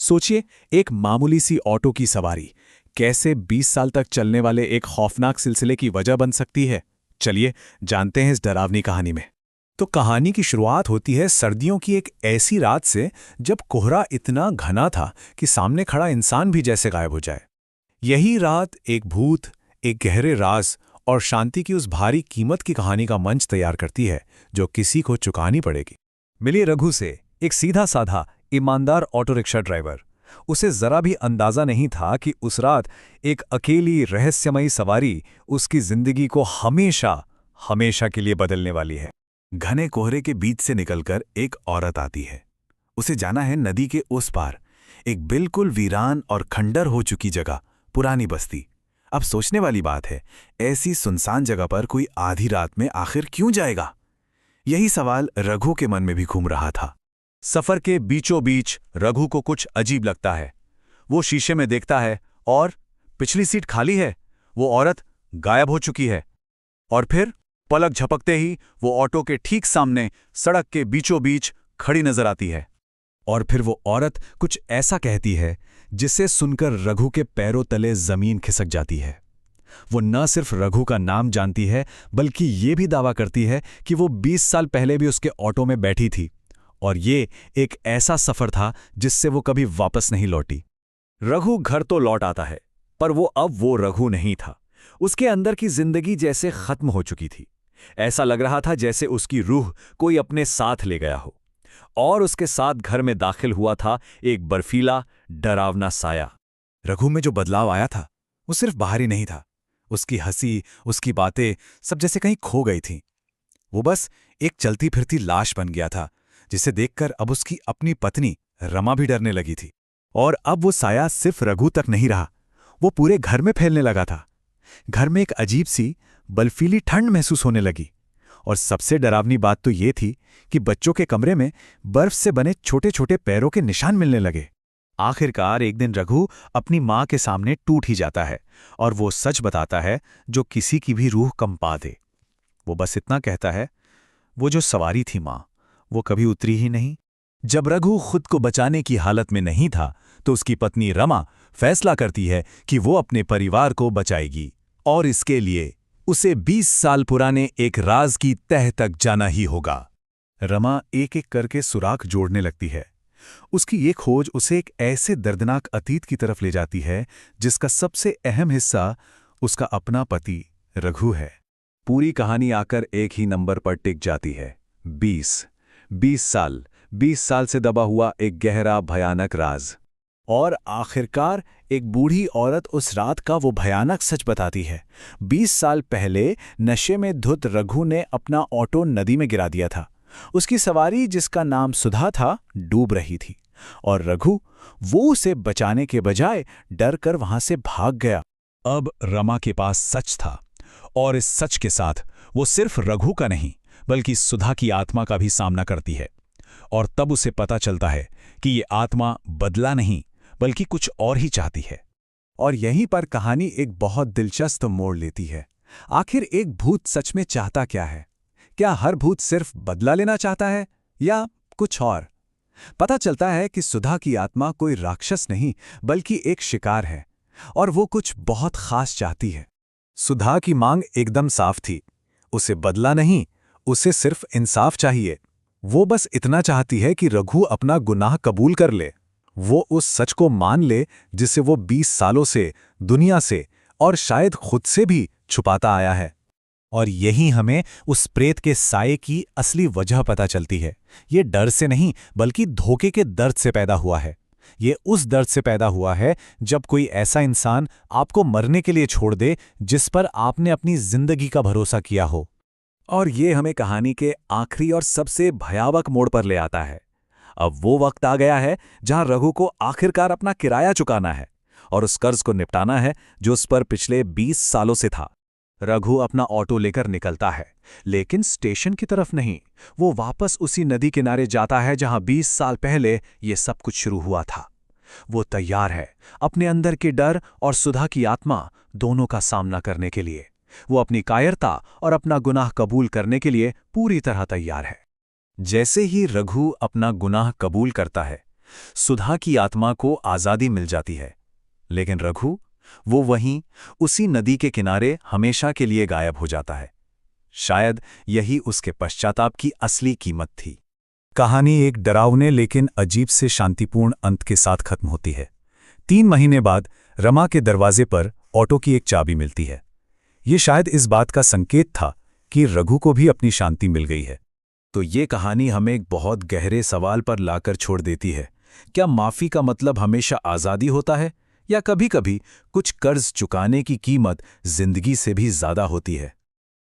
सोचिए, एक मामूली सी ऑटो की सवारी कैसे 20 साल तक चलने वाले एक खौफनाक सिलसिले की वजह बन सकती है। चलिए जानते हैं इस डरावनी कहानी में। तो कहानी की शुरुआत होती है सर्दियों की एक ऐसी रात से जब कोहरा इतना घना था कि सामने खड़ा इंसान भी जैसे गायब हो जाए। यही रात एक भूत, एक गहरे राज और शांति की उस भारी कीमत की कहानी का मंच तैयार करती है जो किसी को चुकानी पड़ेगी। मिलिए रघु से, एक सीधा साधा ईमानदार ऑटो रिक्शा ड्राइवर। उसे जरा भी अंदाजा नहीं था कि उस रात एक अकेली रहस्यमयी सवारी उसकी जिंदगी को हमेशा हमेशा के लिए बदलने वाली है। घने कोहरे के बीच से निकलकर एक औरत आती है। उसे जाना है नदी के उस पार, एक बिल्कुल वीरान और खंडर हो चुकी जगह, पुरानी बस्ती। अब सोचने वाली बात है, ऐसी सुनसान जगह पर कोई आधी रात में आखिर क्यों जाएगा? यही सवाल रघु के मन में भी घूम रहा था। सफर के बीचों बीच रघु को कुछ अजीब लगता है। वो शीशे में देखता है और पिछली सीट खाली है, वो औरत गायब हो चुकी है। और फिर पलक झपकते ही वो ऑटो के ठीक सामने सड़क के बीचों बीच खड़ी नजर आती है। और फिर वो औरत कुछ ऐसा कहती है जिसे सुनकर रघु के पैरों तले जमीन खिसक जाती है। वो न सिर्फ रघु का नाम जानती है बल्कि ये भी दावा करती है कि वो 20 साल पहले भी उसके ऑटो में बैठी थी और ये एक ऐसा सफर था जिससे वो कभी वापस नहीं लौटी। रघु घर तो लौट आता है, पर वो अब वो रघु नहीं था। उसके अंदर की जिंदगी जैसे खत्म हो चुकी थी। ऐसा लग रहा था जैसे उसकी रूह कोई अपने साथ ले गया हो। और उसके साथ घर में दाखिल हुआ था एक बर्फीला, डरावना साया। रघु में जो बदलाव आया था वो सिर्फ बाहरी नहीं था। उसकी हंसी, उसकी बातें सब जैसे कहीं खो गई थीं। वो बस एक चलती फिरती लाश बन गया था जिसे देखकर अब उसकी अपनी पत्नी रमा भी डरने लगी थी। और अब वो साया सिर्फ रघु तक नहीं रहा, वो पूरे घर में फैलने लगा था। घर में एक अजीब सी बर्फीली ठंड महसूस होने लगी। और सबसे डरावनी बात तो ये थी कि बच्चों के कमरे में बर्फ से बने छोटे छोटे पैरों के निशान मिलने लगे। आखिरकार एक दिन रघु अपनी माँ के सामने टूट ही जाता है और वो सच बताता है जो किसी की भी रूह कंपा दे। वो बस इतना कहता है, वो जो सवारी थी माँ, वो कभी उतरी ही नहीं। जब रघु खुद को बचाने की हालत में नहीं था तो उसकी पत्नी रमा फैसला करती है कि वो अपने परिवार को बचाएगी और इसके लिए उसे 20 साल पुराने एक राज की तह तक जाना ही होगा। रमा एक एक करके सुराख जोड़ने लगती है। उसकी ये खोज उसे एक ऐसे दर्दनाक अतीत की तरफ ले जाती है जिसका सबसे अहम हिस्सा उसका अपना पति रघु है। पूरी कहानी आकर एक ही नंबर पर टिक जाती है, 20 साल। 20 साल से दबा हुआ एक गहरा भयानक राज। और आखिरकार एक बूढ़ी औरत उस रात का वो भयानक सच बताती है। 20 साल पहले नशे में धुत रघु ने अपना ऑटो नदी में गिरा दिया था। उसकी सवारी, जिसका नाम सुधा था, डूब रही थी और रघु वो उसे बचाने के बजाय डर कर वहां से भाग गया। अब रमा के पास सच था और इस सच के साथ वो सिर्फ रघु का नहीं बल्कि सुधा की आत्मा का भी सामना करती है। और तब उसे पता चलता है कि ये आत्मा बदला नहीं बल्कि कुछ और ही चाहती है। और यहीं पर कहानी एक बहुत दिलचस्प मोड़ लेती है। आखिर एक भूत सच में चाहता क्या है? क्या हर भूत सिर्फ बदला लेना चाहता है या कुछ और? पता चलता है कि सुधा की आत्मा कोई राक्षस नहीं बल्कि एक शिकार है और वो कुछ बहुत खास चाहती है। सुधा की मांग एकदम साफ थी, उसे बदला नहीं, उसे सिर्फ इंसाफ चाहिए। वो बस इतना चाहती है कि रघु अपना गुनाह कबूल कर ले, वो उस सच को मान ले जिसे वो 20 सालों से, दुनिया से और शायद खुद से भी छुपाता आया है। और यही हमें उस प्रेत के साये की असली वजह पता चलती है। ये डर से नहीं बल्कि धोखे के दर्द से पैदा हुआ है। ये उस दर्द से पैदा हुआ है जब कोई ऐसा इंसान आपको मरने के लिए छोड़ दे जिस पर आपने अपनी जिंदगी का भरोसा किया हो। और ये हमें कहानी के आखिरी और सबसे भयावह मोड़ पर ले आता है। अब वो वक्त आ गया है जहां रघु को आखिरकार अपना किराया चुकाना है और उस कर्ज को निपटाना है जो उस पर पिछले 20 सालों से था। रघु अपना ऑटो लेकर निकलता है, लेकिन स्टेशन की तरफ नहीं। वो वापस उसी नदी किनारे जाता है जहां 20 साल पहले ये सब कुछ शुरू हुआ था। वो तैयार है अपने अंदर के डर और सुधा की आत्मा दोनों का सामना करने के लिए। वो अपनी कायरता और अपना गुनाह कबूल करने के लिए पूरी तरह तैयार है। जैसे ही रघु अपना गुनाह कबूल करता है, सुधा की आत्मा को आज़ादी मिल जाती है। लेकिन रघु, वो वहीं उसी नदी के किनारे हमेशा के लिए गायब हो जाता है। शायद यही उसके पश्चाताप की असली कीमत थी। कहानी एक डरावने लेकिन अजीब से शांतिपूर्ण अंत के साथ खत्म होती है। 3 महीने बाद रमा के दरवाजे पर ऑटो की एक चाबी मिलती है। ये शायद इस बात का संकेत था कि रघु को भी अपनी शांति मिल गई है। तो ये कहानी हमें एक बहुत गहरे सवाल पर लाकर छोड़ देती है। क्या माफी का मतलब हमेशा आज़ादी होता है, या कभी-कभी कुछ कर्ज चुकाने की कीमत जिंदगी से भी ज्यादा होती है?